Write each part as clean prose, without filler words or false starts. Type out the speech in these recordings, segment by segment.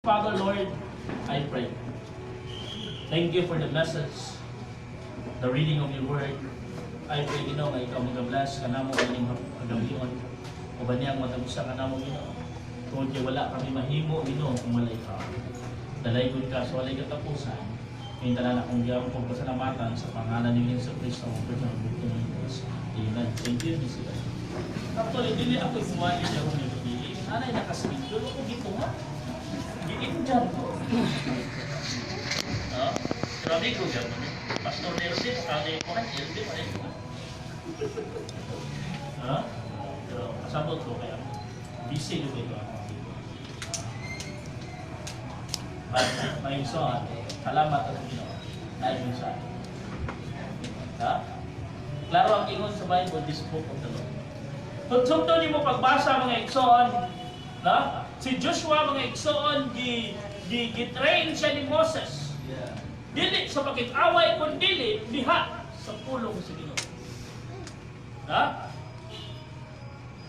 Father, Lord, I pray. Thank you for the message, the reading of your word. I pray, Ginoo, nga ikaw mag-bless ka na mo galing hagabion. O ba niyang matagusa ka na mo, Ginoo. Kung di wala kami mahimo, Ginoo, kung walay ka. Dalaygon ka, so walay katapusan. Hinta na akong giyang pagpasalamatan sa pangalan ni Yesu Cristo, ang personal buto ng Diyos. Amen. Thank you, Mr. Actually, dili ako ibuwali niya kung nilibili. Anay nakasbito, ako gito nga. Giin dyan ko. Grabe ko dyan. Pastor Nersi, kali ko kan, ilbi pa rin ko. Pero kasabot ko kaya. Busy ko ito ako. But may son, salamat at Ginoo. Dahil sa klaro ang ingon sa Bible, this book of the Lord. Tugsugto ni mo pagbasa mga igsoon, si Joshua mga igsoon gitrain siya ni Moses. Dili sa pakig-away kundi diha sa pulong sa Ginoo.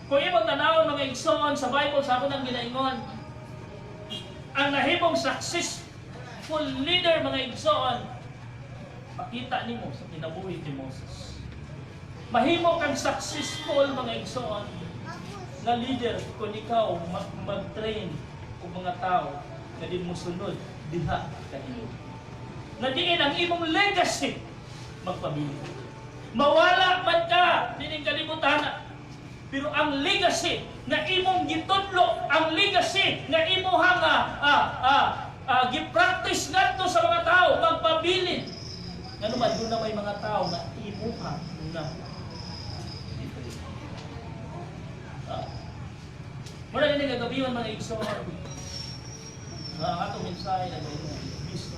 Kung imong tanawon mga igsoon sa Bible sa ako nang ginaingon, ang nahimong successful leader mga igsoon, makita nimo sa kinabuhi ni Moses. Mahimo kang successful mga igsoon na leader kung ikaw mag-train o mga tao na di mo sunod diha kanino. Na diin ang imong legacy magpabili. Mawala man ka dining kalibutan, pero ang legacy na imong gitudlo, ang legacy na imong gi-practice ngadto sa mga tao magpabilin. Ngano man doon na may mga tao na imuha na mula din ang gagabiwan mga igsoon. Ang atong mensahe na gawin Kristo.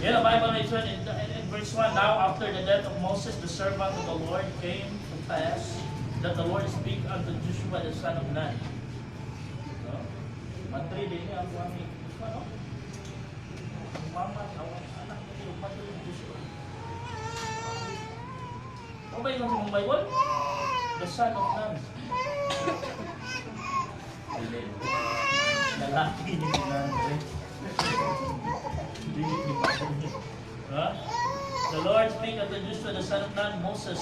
Yan ang Bible mention in verse 1. Now after the death of Moses, the servant of the Lord came to pass that the Lord speak unto Joshua the son of Nun. Matri din niya ang buwami. Mama, anak niya, matri din Joshua. Ano ba yung sa Bible? The son of Nun. Lalaki ni Nun. The Lord spake unto Joshua the son of Nun, Moses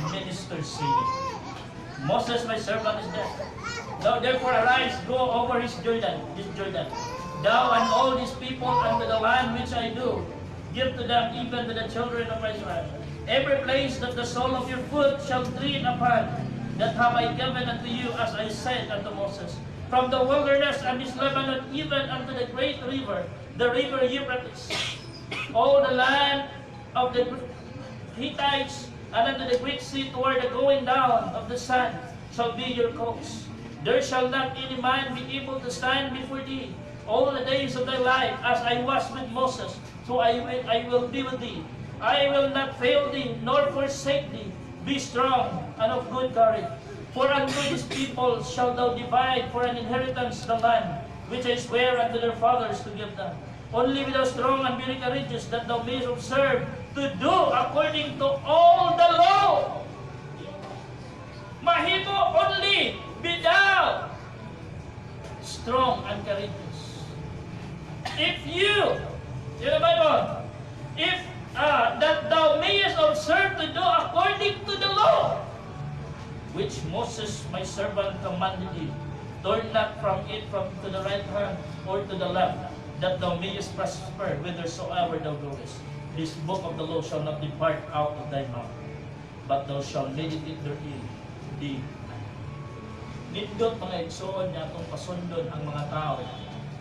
minister saying, Moses my servant is dead. Thou therefore arise, go over this Jordan, thou and all these people unto the land which I do give to them, even to the children of Israel. Every place that the sole of your foot shall tread upon, that have I given unto you, as I said unto Moses. From the wilderness and this Lebanon, even unto the great river, the river Euphrates, all the land of the Hittites, and unto the great sea toward the going down of the sun, shall be your coast. There shall not any man be able to stand before thee all the days of thy life, as I was with Moses, so I will be with thee. I will not fail thee, nor forsake thee. Be strong and of good courage. For unto this people shalt thou divide for an inheritance the land, which I swear unto their fathers to give them. Only be thou strong and very courageous, that thou mayest observe to do according to all the law. Mahimo only be thou strong and courageous. If you, the Bible, if that thou mayest observe to do according to the law, which Moses my servant commanded thee, turn not from it to the right hand or to the left, that thou mayest prosper whithersoever thou goest. This book of the law shall not depart out of thy mouth, but thou shalt meditate therein day. Nindot mga igsoon niya itong pasundon ang mga tao.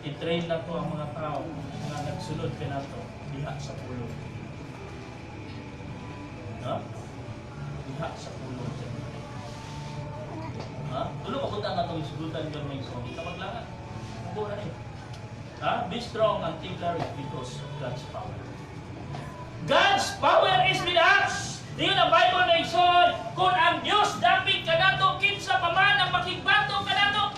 I-train na to ang mga tao na nagsunod ka na to diha sa pulong. Diha sa pulong. Tulo ko punta nga itong isugutan yung mga igsoon. Ika maglangan. Buwan na Be strong and take courage because of God's power. God's power is with us. Diyon ang Bible na igsoon, kung ang Diyos dapit ka nato, kinsa pa man ang makigbato ka nato.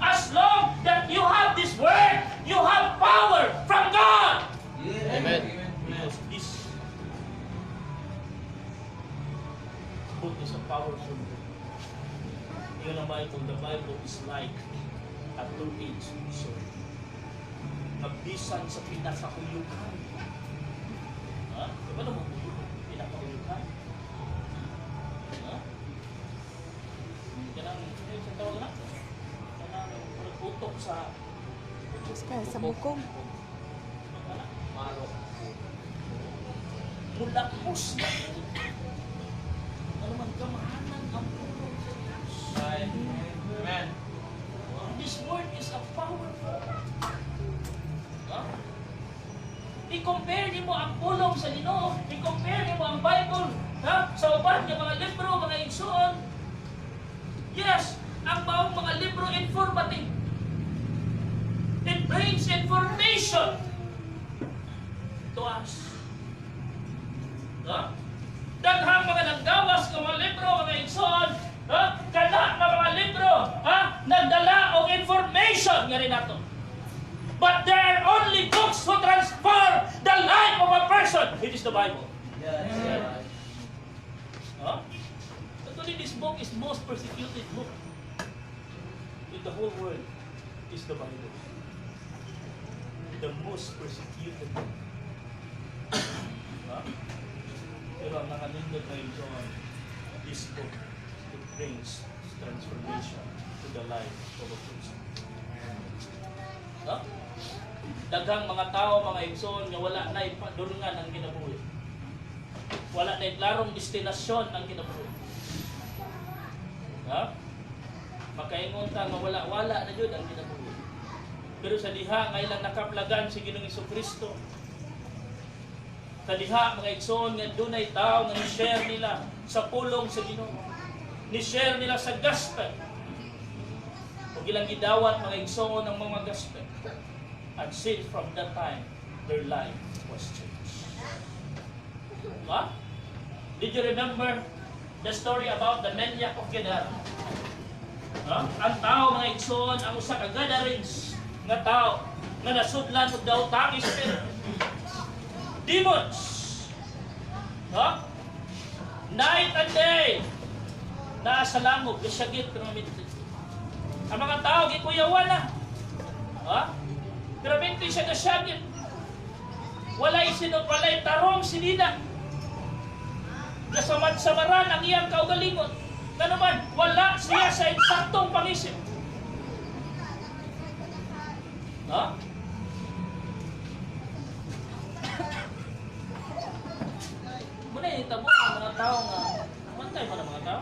As long that you have this word, you have power from God. Yeah. Amen. Because this book is a powerful book. Yun ang Bible, the Bible Bible is like a two-edged sword. Nagbisan sa pinakahuyukan. Ha? Diba naman pinakahuyukan? Ha? Kanang, sa tawag na? Kanang utok sa bukong. Maro. Mulakos na. Ano man kamahanan ang pulong sa Diyos. Amen. This word is a powerful. Huh? I-compare mo ang pulong sa Ginoo. I-compare mo ang Bible. Ha? Sa uban ng mga libro, mga igsoon. Yes, ang mga libro informative. It brings information to us. Ha? Daghang mga naggawas ng mga libro, mga igsoon. Ha? Kana mga libro, ha? Nagdala og information nga rin nato. But there are only books who transform the life of a person. It is the Bible. Yes. Huh? Actually, this book is most persecuted book in the whole world. Is the Bible. The most persecuted book. Huh? Pero ang nakalindot na ito, this book, it brings transformation to the life of a person. Huh? Daghang mga tao, mga igsoon, nga wala na ipadulungan ang kinabuhi. Wala na klarong destinasyon ang kinabuhi. Ha? Makaingon ta nga wala na jud ang kinabuhi. Pero sa diha ngay lang nakaplagan si Ginoong Jesucristo. Sa diha mga igsoon nga dunay tao nga ni-share nila sa pulong sa Ginoo. Ni-share nila sa gospel. Ug ilang gidawat mga igsoon ng mga gospel. And since from that time, their life was changed. What? Did you remember the story about the maniac of Gadara? Huh? Ang tao, mga igsoon, ang usa ka Gadarenes nga tao nga nasudlan og daotang spirit. Demons. Huh? Night and day. Nasa langog, gasyagit ng minti. Ang mga tao, gikuyawan na. Huh? Pero minti siya gasyagit. Walay tarong sinina. Kasamad-samaran ang iyang kaugalingon. Na naman, wala siya sa eksaktong pangisip. Ha? Muna yung tabo ng mga tao nga. Mantay mo ng mga tao?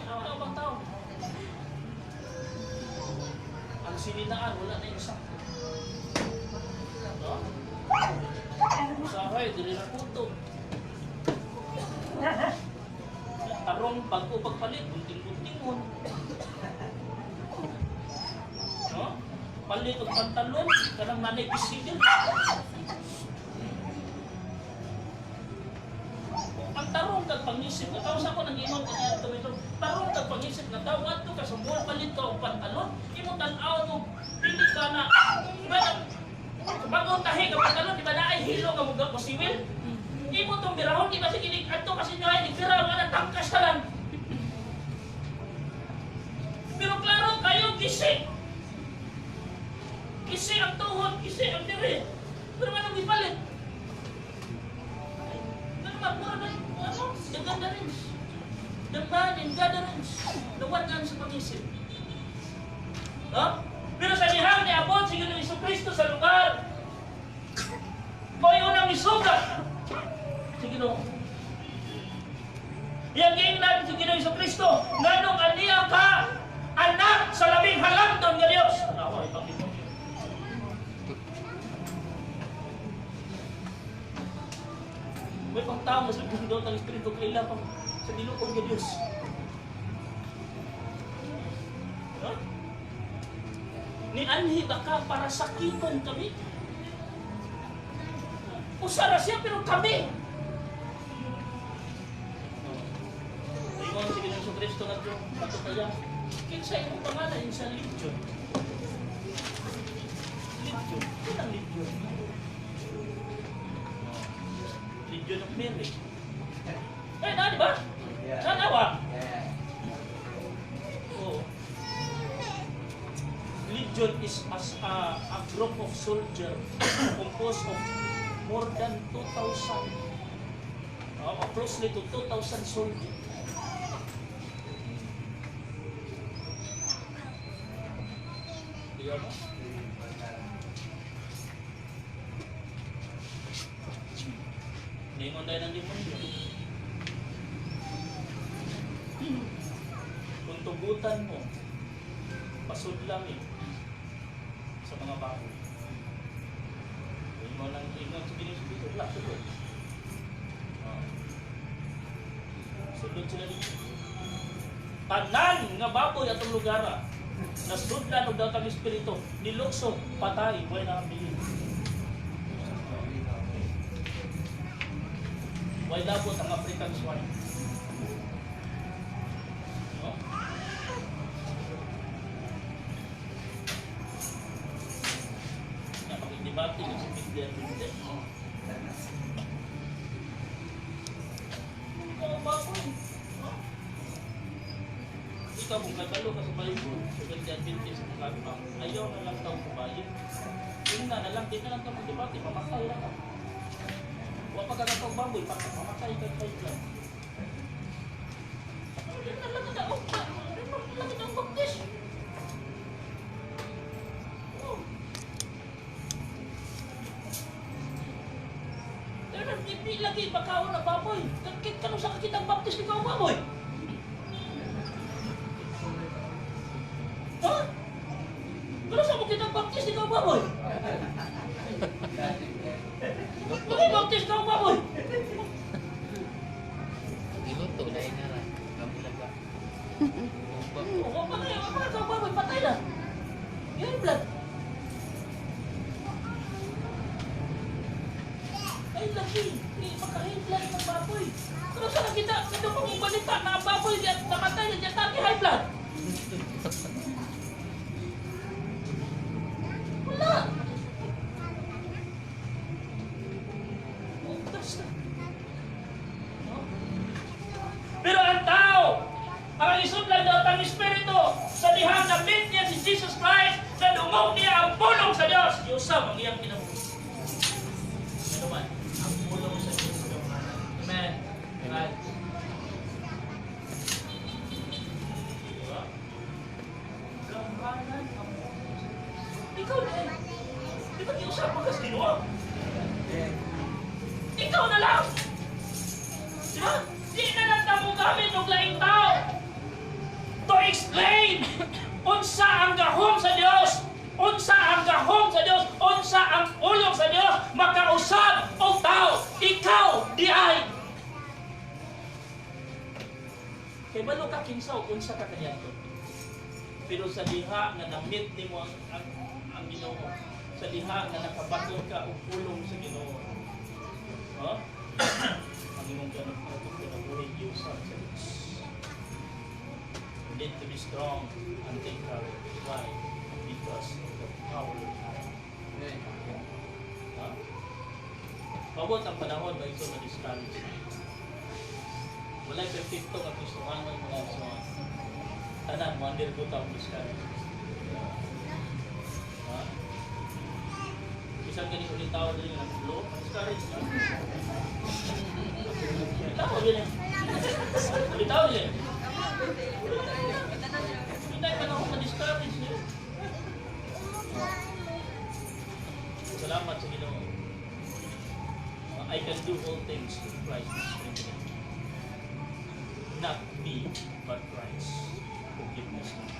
Ano bang tao? Ang sininaan, wala na yung sakto. No? Usahay, dili na puto. Tarong bago pagpalit, bunting-buntingon. No? Palit og pantalon, kanang nanay pisigil. Ang tarong kag pangisip, nga sa ko nang imong kanya ito. Tarong kag pangisip nga daw adto ka sa mall palit ka og pantalon, imo tan-aw mo dili ka na. Bago tahi ka pantalon, di ba na ay hilo nga mugag posibil? Imo tong birahon, di ba sige adto kasi nyo ay nagpiraw nga natangkas ka lang. Pero klaro kayo gising. Gising ang tuhod, gising ang diri. Pero anong ipalit? The gatherings. The man in gatherings. Nawagan sa pag-isip. No? Pero sa dihang ni abot si Ginoong Jesucristo sa lugar. Ko'y unang isugat. Si Ginoo. Yang giingnan si Ginoong Jesucristo, nganong aniya ka anak sa labing halangdon nga Dios. Nawa ipakita. May pangtao sa mundo ng Espiritu kaila pang sa dilukon ng Diyos. Huh? Ni anhi ba ka para sakiton kami? Usara siya pero kami. Ingon si Ginoong Jesucristo nga Diyo, ito kaya, kinsa imong pangalan yung sa Legion. Legion, ito ang Legion. Legion of Mary. Eh, na, di ba? Yeah. Nanawa? Yeah. Oo. legion is as a group of soldiers composed of more than 2,000, closely to 2,000 soldiers. Diyan mo? Ningon tayo ng demonyo. Kung tugutan mo, pasudlami sa mga baboy. Ingon ang ingon sa Pilipinas, wala, sudod. Sudod sila dito. Tanan nga baboy atong lugara, nasudlan og daw kang espiritu, nilukso, patay, buhay na ang bilin. Why labot ang African swine? No? Napakidebate ng si Bigyan Binte. Ikaw ang baboy. Ikaw kung katalo ka sa Bible, sa Bigyan Binte sa pagkakapang, ayaw na lang taong kumain. Yun na lang, di na lang taong debate, pamatay lang ka. Huwag pa kakatong baboy, pamatay ka kayo lang. Yun na lang na, lagi na ang baptis. Pero hindi lagi makaon na baboy. Kakit ka sa kakitang baptis ni kang baboy. Ha? Kano sa mo kitang baptis ni kang baboy? Bakit baptis kang baboy? Iluto na inara. Kami laga. Huwag pa na yan. Huwag pa kang baboy. Patay na. Yan blood. Ay, lagi. Maka-high blood ng baboy. Kano sa nakita? Ito pong balita na ang baboy namatay na dyan tayo high blood. Wala. Pero ang tao, ang isudlan daw ang Espiritu sa dihang na meet niya si Jesus Christ na dungog niya ang pulong sa Diyos. Yusam ang iyang kinabuhi. Ano man? Ang pulong sa Diyos. Amen. Amen. Diba? Gambanan ang pulong. Ikaw na eh. Di ba kiusap mo kasi dinuwa? Ikaw na lang! Diba? Di na lang na mo gamit ng laing tao to explain unsa ang gahom sa Dios, unsa ang gahom sa Dios, unsa ang ulong sa Dios, makausap og tao. Ikaw di ay. Kay balo ka kinsaw unsa ka kaniadto. Pero sa diha nga na-meet nimo ang Ginoo, sa diha nga nakabaton ka og ulong sa Ginoo. Ha? Ang imong ganun na ito pinabuhay Diyos sa Diyos. You need to be strong and take courage. Why? Because of the power of God. Ha? Pabot ang panahon ba ito na discourage? Wala'y perfecto nga Kristohanon mga Kristohan. Tanan mo, under ko taong discourage. Ha? Isang ganito ulit tao din yung flow, discourage na. Ulitaw yun eh. Ulitaw yun eh. Hindi pa na ako ma-discourage niyo. Salamat sa Ginoo. I can do all things with Christ who strengthens me. Not me, but Christ who gives me strength.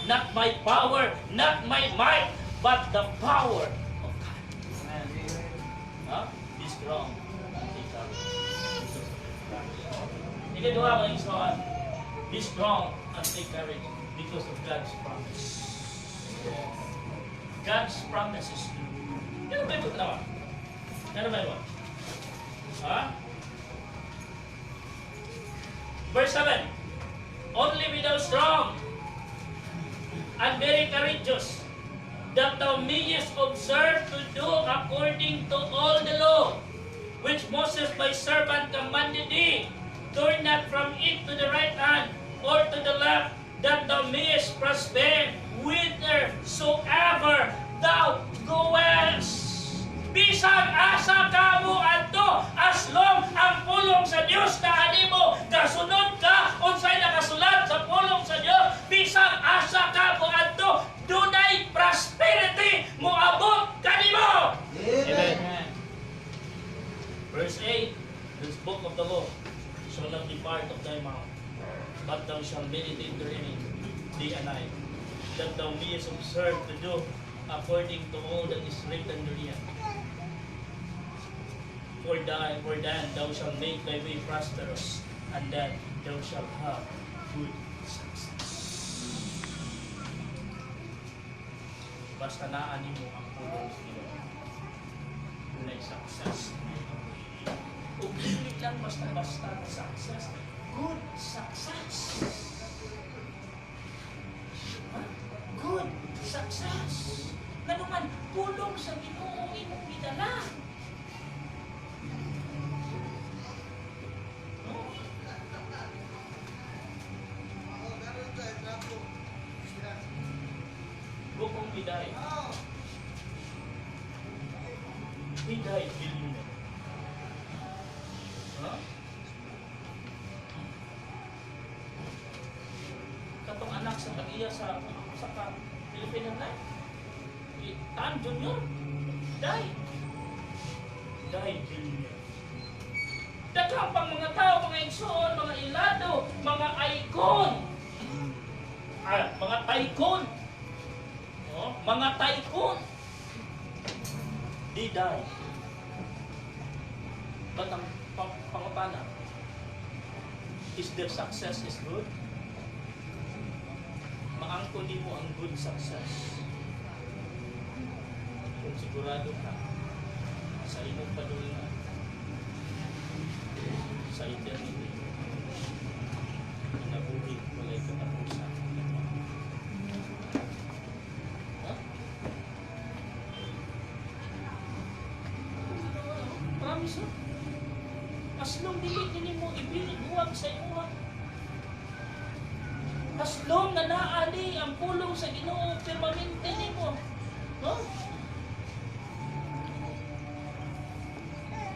Not my power, not my might, but the power of God. Be strong and take courage. Ikadua ko ng isawaan. Be strong and take courage because of God's promise. God's promise is true. Ano ba ito tawa? Ano ba ito? Verse 7. Only be thou strong and very courageous, that thou mayest observe to do according to all the law, which Moses thy servant commanded thee. Turn not from it to the right hand or to the left, that thou mayest but thou shalt meditate therein day and night, that thou mayest observe to do according to all that is written therein. For then thou shalt make thy way prosperous, and then thou shalt have good success. Basta naanin mo ang pulong sila. May success. Kung hindi lang basta-basta na success, good success. Good success. Nga naman, pulong sa Ginoo imong gidala. Bukong biday. Biday, billionaire. Huh? Katong anak sa tagiya sa Pilipinas na. Tan Junior. Biday. Biday, billionaire. Daghang pang mga tao, mga igsoon, mga ilado, mga icon. Mga tycoon. Mga tycoon. Di die. But ang pangutana, is their success is good? Maangkon din mo ang good success. Kung sigurado ka sa imong padulungan sa eternity, inabuhi walay katapusan. Promise mo? Aslong dili mo ibilig huwag sa imuha. Aslong na naali ang pulong sa Ginoo permanente nimo. Huh?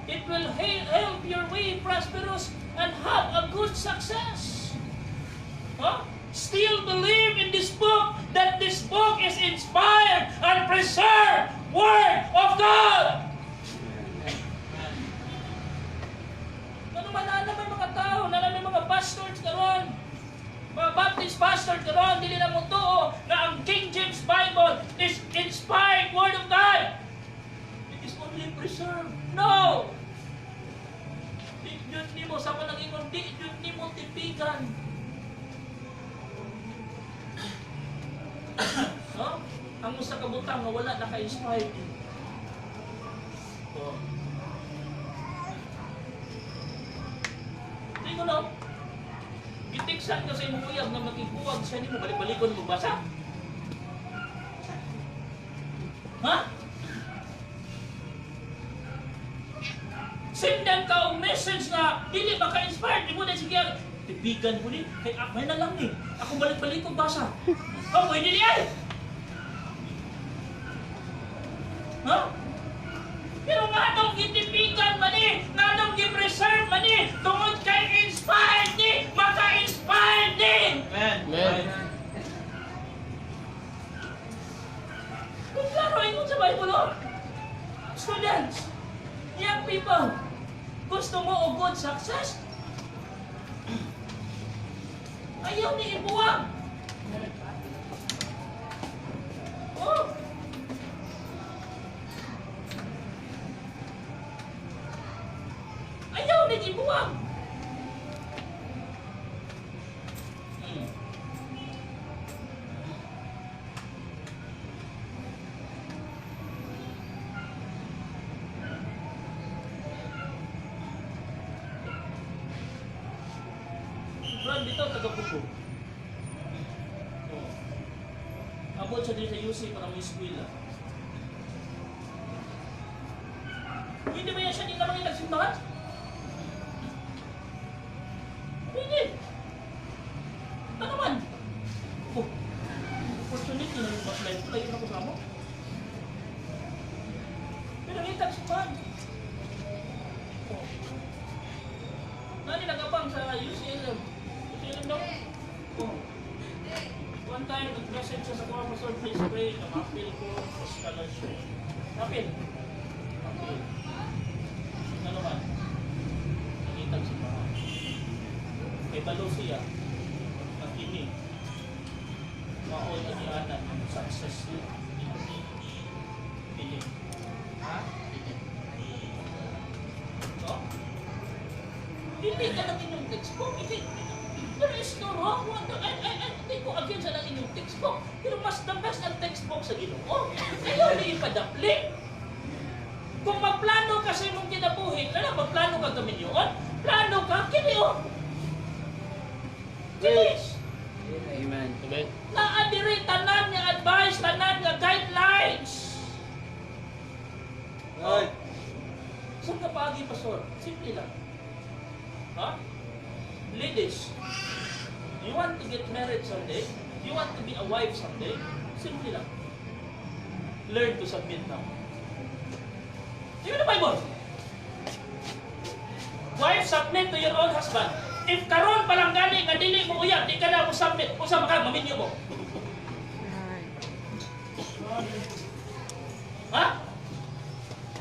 It will help your way prosperous and have a good success. Huh? Still believe in this book, that this book is inspired and preserved Word of God. Ano may mga tao, may mga pastors karon, mga Baptist pastors karon, dili na mo tuo na ang King James Bible is inspired Word of God. It is only preserved. No! Di mo sa panang ingon, di mo tipigan. No? Ang usa ka butang nga wala naka-inspired din. Hindi ko no? Gitiksan ka sa imong uyab na makikuwag sa nimo balik-balikon mo basa. Ha? Sendan ka og message na dili maka-inspired, di mo na sige tipigan ko ni kay may na lang ni. Ako balik-balikon basa. Oh, pwede di ay. Ha? Pero nga nung gitipigan man ni, nga nung gi-preserve man ni, tungod kay inspired ni, maka-inspired din. Amen. Kung klaro ingon sa Bible, oh. Students, young people, gusto mo o good success? Ayaw ni ibuwag. Oh. Ayaw ni ibuwag. Brad, dito, taga-pupo. Abot siya din sa UC para may eskwela. Hindi ba yan siya din naman yung nagsimbahan? Hindi. Ano naman? Oh, opportunity na yung life ko. Layo na ko sa mo. Pero hindi nagsimbahan. Oh. Nani nagabang sa UCLM? UCLM daw? Oh. One time, nag-message siya sa mga pastor, please pray na ma-appeal ko sa scholarship. Appeal. Appeal. Ano man? Nakitag si Paha. Kay balo siya. Mag-read ka ng inyong textbook. There is no wrong one. Hindi ko against sa inyong textbook. Pero mas the best ang textbook sa Ginoo. Ayaw ni ipadapli. Kung magplano ka sa imong kinabuhi, magplano ka gamin yun, plano ka, kiniyo. Kinis. Amen. Amen. Naadiri, tanan nga advice, tanan nga guidelines. Right. Saan ka paagi, Pastor? Simple lang. Ha? Ladies, you want to get married someday? You want to be a wife someday? Simple lang. Learn to submit now. Tingnan ang Bible. Wife, submit to your own husband. If karon pa lang gani nga dili mo uyab, di ka na mo submit. Usa ka maminyo mo. Ha?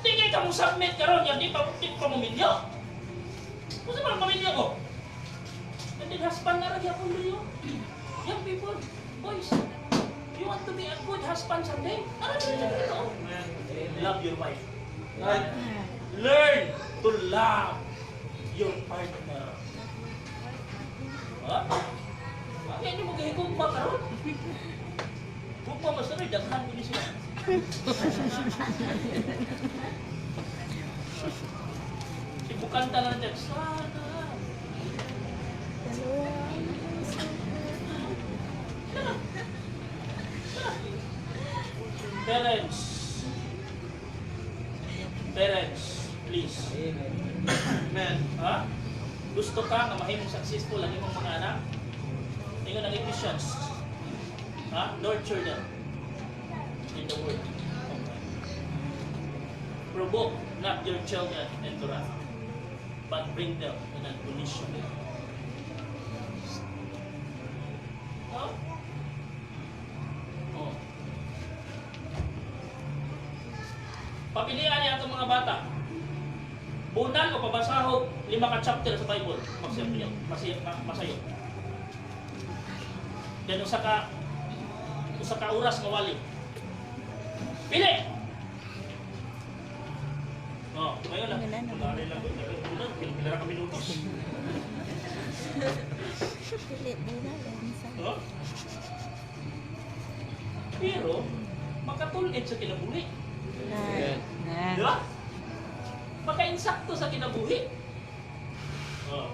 Di ka mo submit karon yan, di pa mo minyo. Usa pa lang maminyo ko. And then husband na rin ako minyo. Young people, boys, you want to be a good husband someday? Love your wife. Right. Learn to love your partner. Ha? Bakit hindi mo gahigugma karon? Gugma mas na rin, daghan mo ni siya. Ibukanta na natin, sana. Parents, please. Amen. Ha? Gusto ka na mahimong successful ang imong mga anak? Ingon ang Ephesians. Ha? Nurture them in the word. Provoke not your children into wrath, but bring them in admonition. Ha? Oh. Pamilihan niya itong mga bata. Bunan o pabasahog 5 ka chapter sa Bible. Masayo. Then usa ka oras nga wali. Pili. Oh, ngayon lang. Wala lang ko. Bunan, pila ka minutos. Oh. Pero makatulid sa kinabuhi. Di ba? Maka-insakto sa kinabuhi. Oh.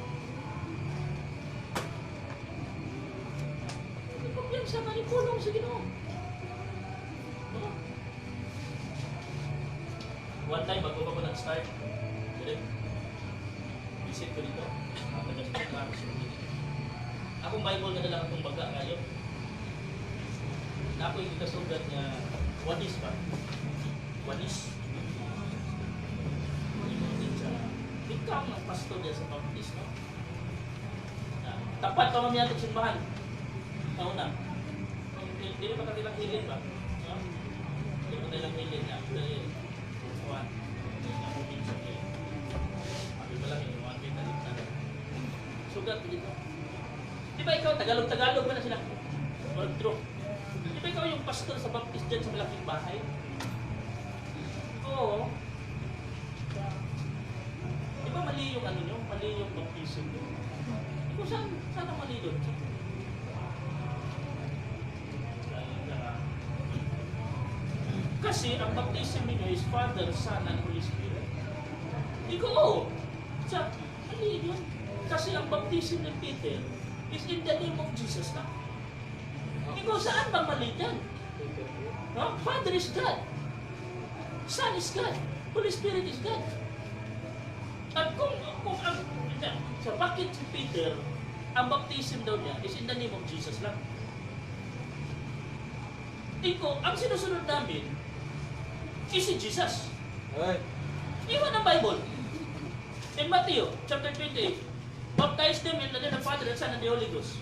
Kumpiyansa ka ni pulong sa Ginoo. Oh. One time, bago ako nag-start, visit ko dito. Akong Bible na lang akong baga ngayon. Na ako yung kasugat niya, wanis ba? Wanis. Ikaw ang pastor niya sa baptist, no? Tapat ka mamaya itong simbahan. Kauna. Hindi pa katilang hilin ba? Hindi pa katilang hilin na. Dahil, kuwan. Ako din sa hilin. Sabi pa lang yung mga pitalit na. Sugat ko dito. Di ba ikaw, Tagalog ba na sila? Word true. Di ba ikaw yung pastor sa baptist dyan sa malaking bahay? Oo. Di ba mali yung ano nyo? Mali yung baptism nyo? Di ba saan ang mali doon? Kasi ang baptism ninyo is Father, Son, and Holy Spirit. Ikaw, oo. Mali yun. Kasi ang baptism ng Peter is in the name of Jesus na. Ikaw, saan bang mali yan? No? Father is God. Son is God. Holy Spirit is God. At kung sa bakit si Peter, ang baptism daw niya is in the name of Jesus lang. Iko, ang sinusunod namin is si Jesus. Right. Iwan ang Bible. In Matthew chapter 28, baptize them in the name of the Father and Son and the Holy Ghost.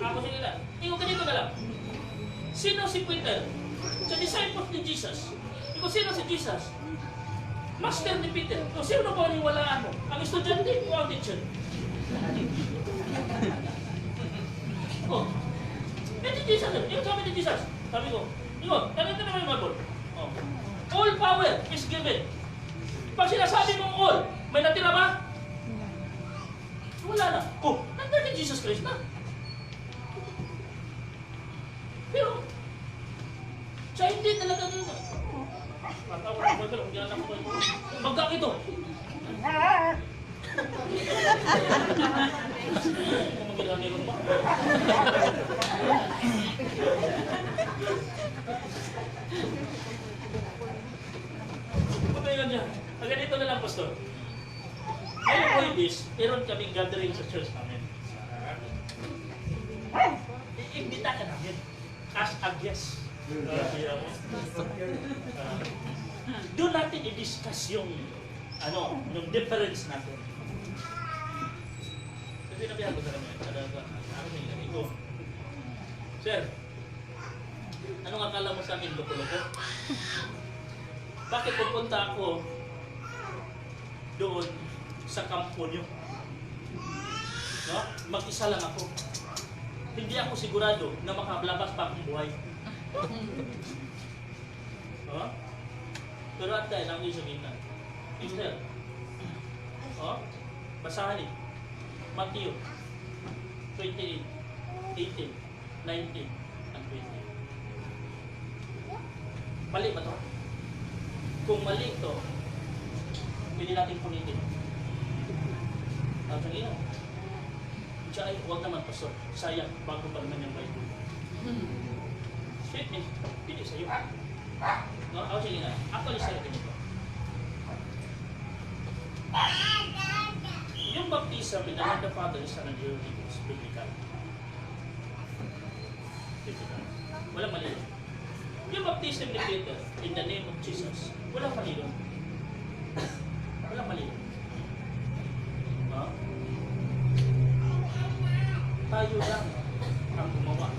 Ako sige lang. Iko, ganito na lang. Sino si Peter? Sa disciples ni Jesus. Iko, sino si Jesus? Master ni Peter. O sino ba ang walaan mo? Ang estudyante o ang teacher? Oh. Ito Jesus. Ito sabi ni Jesus. Sabi ko, ganito naman yung Bible. Oh. All power is given. Pag sinasabi mong all, may natira ba? Wala na. Oh, nandun ni Jesus Christ na. Pero, siya hindi talaga doon. Magkak ito. Magkakilangin mo. Patayin niya. Hanggang dito na lang, Pastor. Ngayon po ibis, meron kaming gathering sa church namin. Iimbita ka namin. As a guest. Doon natin i-discuss yung yung difference natin. Kasi nabihan ko sa kanya. Ito. Sir, anong akala mo sa akin, loko-loko? Bakit pupunta ako doon sa kampo niyo? No? Mag-isa lang ako. Hindi ako sigurado na makablabas pa akong buhay. No? Pero at dahil ang isang ina. Sir, basahan eh. Matthew 28, 18, 19, and 20. Mali ba ito? Kung mali ito, pwede natin punitin. Ang ina. Siya ay, huwag naman, Pastor. Sayang, bago pa naman yung Bible. Sweet eh. Pili sa'yo. No? Ako sige na. Actually, sa'yo din ito. Yung baptism in the name of the Father, Son, and the Holy Ghost, biblical. Biblical. Walang mali. Yung baptism ni Peter in the name of Jesus, walang mali. Walang mali. No? Tayo lang ang gumawa.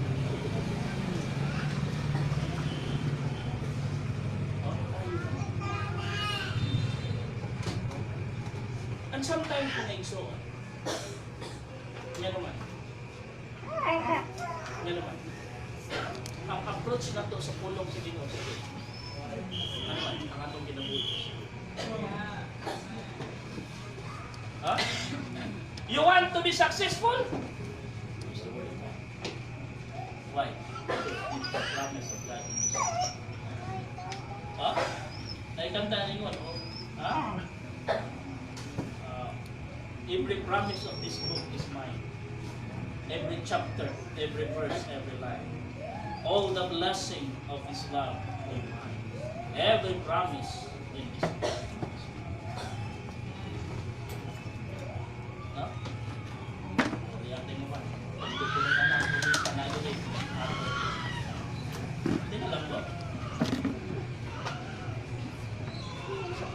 And sometimes kung naigsoon, yan naman. Yan naman. Ang approach na to sa pulong si Ginoo, sige. Ano naman, ang atong ginabuhi. Ha? You want to be successful? Why? The promise of God in this book. Ha? Naikanta ninyo, ano? Ha? Every promise of this book is mine. Every chapter, every verse, every line. All the blessing of His love is mine. Every promise in this book. No? Liyatin mo ba? Pagkukulit ka na, kulit ka na ulit. Hindi na lang mo.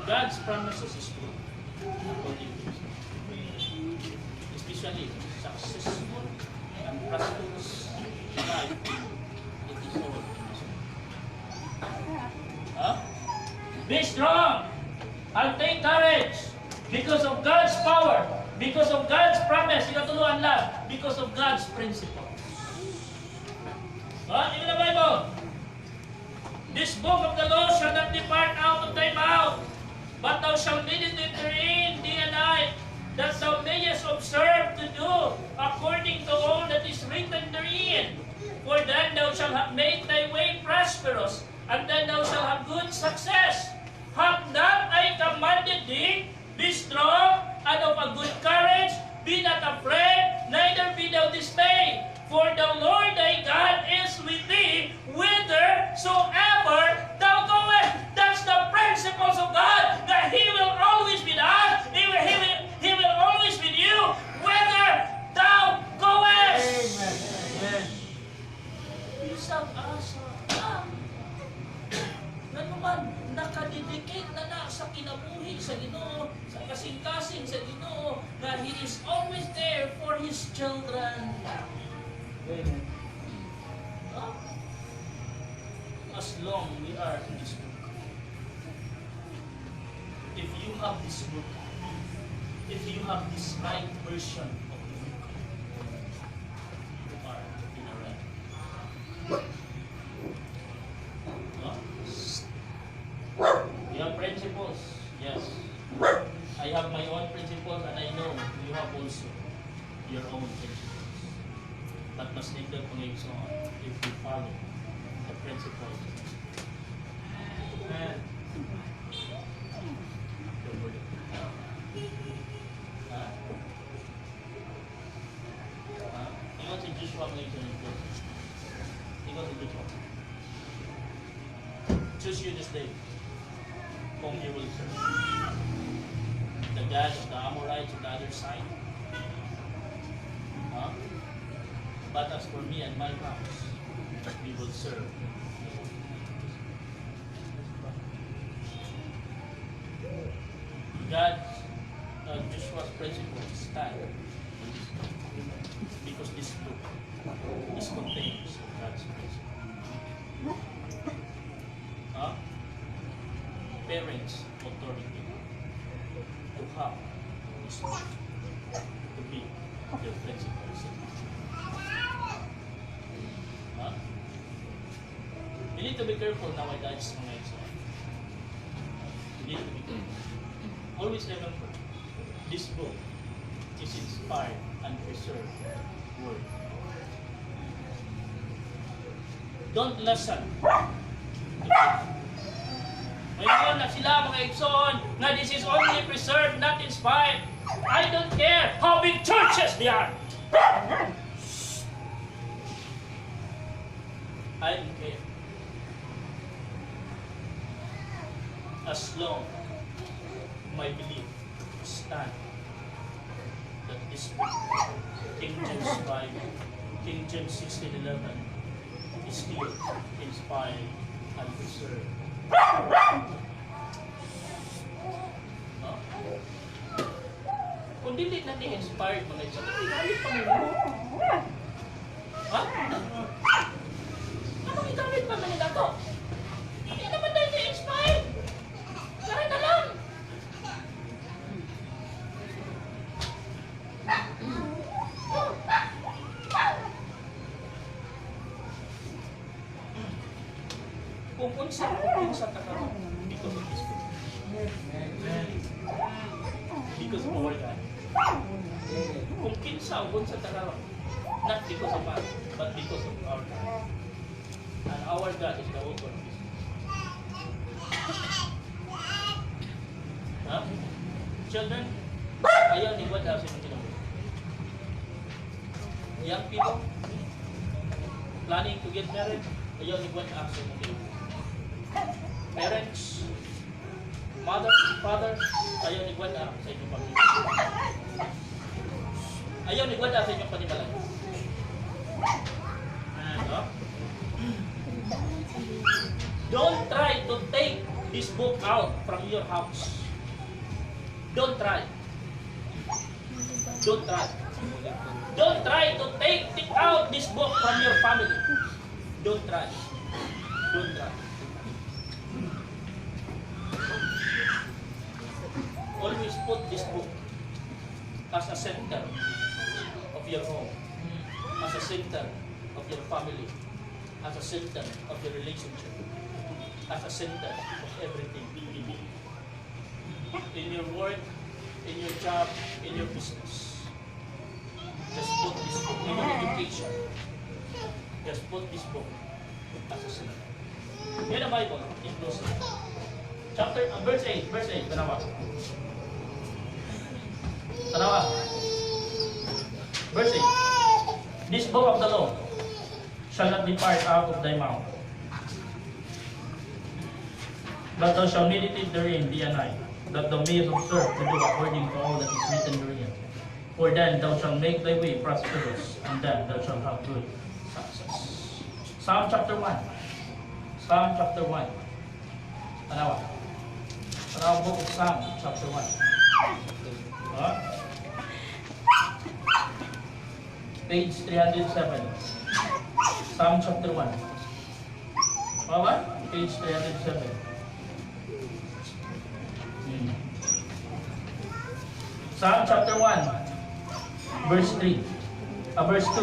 God's promises is true. According to His word. Especially successful and prosperous life, it is all in His word. Huh? Be strong and take courage because of God's power, because of God's promise, ikatuluan lang, because of God's principles. Huh? Even the Bible. This book of the law shall not depart out of thy mouth, but thou shalt meditate therein day and night, that thou mayest observe to do according to all that is written therein. For then thou shalt have made thy way prosperous, and then thou shalt have good success. Have not I commanded thee? Be strong and of a good courage, be not afraid, neither be thou dismayed. For the Lord thy God is with thee, whithersoever thou goest. That's the principles of God, that He will always be with us. He will always with you, whether thou goest. Amen. Isang asa. Ano man, nakadedicate na sa kinabuhi sa Ginoo, sa kasing-kasing sa Ginoo, that He is always there for His children. Amen. Huh? As long we are in this book. If you have this book, if you have this right version of the book, you are in a right. Huh? You have principles? Yes. I have my own principles and I know you have also. mas nindot mga igsoon if we follow the principles. Amen. The word of God. Ingat si Joshua mga igsoon ito. Ingat si Joshua. Choose you this day whom you will serve. The God of the Amorites on the other side. But as for me and my house, we will serve the Lord. God, Joshua's principle stand because this book contains God's principle. Parents' authority to have this book to be their principles. We need to be careful nowadays, mga igsoon. We need to be careful. Always remember, this book is inspired and preserved word. Don't listen. Ngayon na sila, mga igsoon, na this is only preserved, not inspired. I don't care how big churches they are. I don't care. As long my belief stand that this book, King James 5, King James 16:11, is still inspired and preserved. Kung dili na ni-inspired mga isa, galit pa mo. Ha? Anong igalit pa mga dato? Hindi naman tayo ni-inspired. Karay na lang. Kung unsa takaroon, because of this book. Because of our God. Kung kinsa o unsa takaroon, not because of us, but because of our God. And our God is the author of this. Huh? Children, ayaw ni God sa inyong ginawa. Young people, planning to get married, ayaw ni God sa inyong ginawa. Parents, mother, father, ayaw ni God sa inyong pamilya. Ayaw ni God sa inyong panimalan. No? Don't try to take this book out from your house. Don't try. Don't try. Don't try to take out this book from your family. Don't try. Don't try. Always put this book as a center of your home, as a center of your family, as a center of your relationship, as a center of everything you do. In your work, in your job, in your business. Just put this book in your education. Just put this book as a center. Yan ang Bible, inclusive. Verse 8, tanawa. Tanawa. Verse 8. This book of the law shall not depart out of thy mouth, but thou shalt meditate therein day and night, that thou mayest observe to do according to all that is written therein. For then thou shalt make thy way prosperous, and then thou shalt have good success. Psalm chapter 1. Psalm chapter 1. Tanawa. Tanawa book of Psalm chapter 1. Page 307. Psalm chapter 1. Page 307. Psalm chapter 1, verse 3. Verse 2,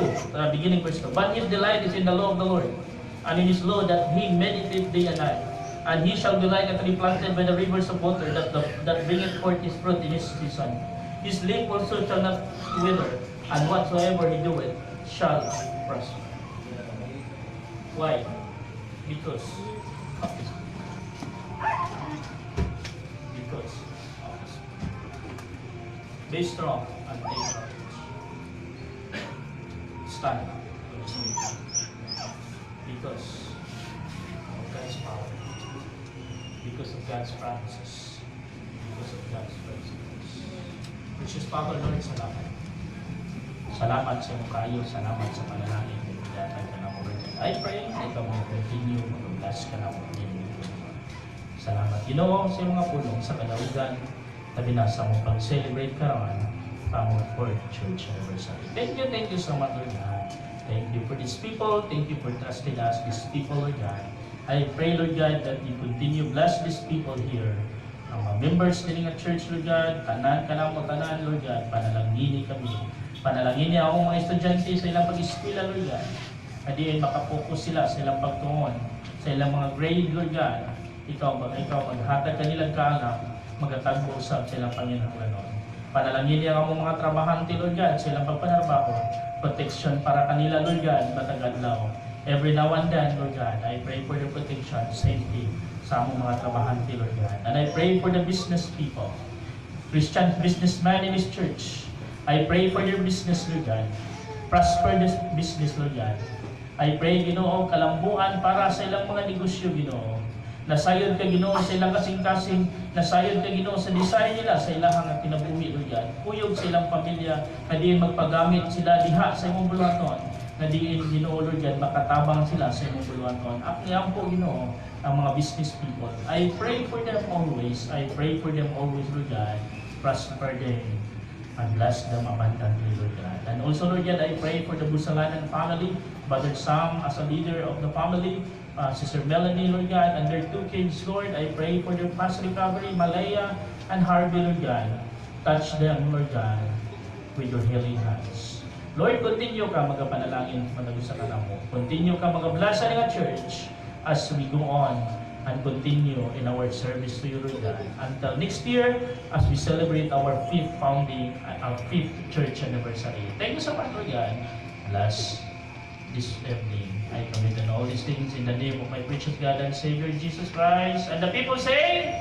beginning verse 2. But his delight is in the law of the Lord, and in his law that he meditates day and night. And he shall be like a tree planted by the rivers of water, that bringeth forth his fruit in his season. His leaf also shall not wither, and whatsoever he doeth shall prosper. Why? Because of His because of His be strong and take courage. Stand on His feet because of God's power, because of God's promises, because of God's principles. Precious Papa, Lord, salamat. Salamat sa iyong kayo, salamat sa panalangin. I pray na ikaw mo continue mag-bless ka na mo. Salamat, Ginoo, sa iyong mga pulong sa kalawigan na binasa mo pag-celebrate ka naman ang 4th Church Anniversary. Thank you so much, Lord God. Thank you for these people. Thank you for trusting us, these people, Lord God. I pray, Lord God, that you continue bless these people here. Ang mga members din ng church, Lord God, tanan ka na mo, tanan, Lord God, panalangini kami. Panalangin niya akong mga estudyante sa ilang pag-eskwela, Lord God. Na di ay makapokus sila sa ilang pagtuon, sa ilang mga grade, Lord God. Ikaw maghatag ka nilang kaanak, magatagbo usab sa ilang Panginoon. Panalangin niya akong mga trabahante, Lord God, sa ilang pagpanarbaho. Protection para kanila, Lord God, matag-adlaw. Every now and then, Lord God, I pray for the protection, safety sa among mga trabahante, Lord God. And I pray for the business people, Christian businessman in His church. I pray for their business, Lord God. Prosper this business, Lord God. I pray, Ginoo, kalambuan para sa ilang mga negosyo, Ginoo. Nasayod ka, Ginoo, sa ilang kasing-kasing. Nasayod ka, Ginoo, sa design nila, sa ilang kinabuhi, Lord God. Kuyog sa ilang pamilya, na diin magpagamit sila diha sa imong buluhaton. Na diin, Ginoo, Lord God, makatabang sila sa imong buluhaton. Akliyan po, Ginoo, ang mga business people. I pray for them always. I pray for them always, Lord God. Prosper them and bless them abundantly, Lord God. And also, Lord God, I pray for the Busalanan family, Brother Sam as a leader of the family, Sister Melanie, Lord God, and their 2 kids, Lord. I pray for their fast recovery, Malaya and Harvey, Lord God. Touch them, Lord God, with your healing hands. Lord, continue ka magapanalangin sa kanamo mo. Continue ka magablasa ng church as we go on and continue in our service to you, Lord God. Until next year, as we celebrate our 5th founding, our 5th church anniversary. Thank you so much, Lord God. Bless this evening. I commit all these things in the name of my precious God and Savior, Jesus Christ. And the people say,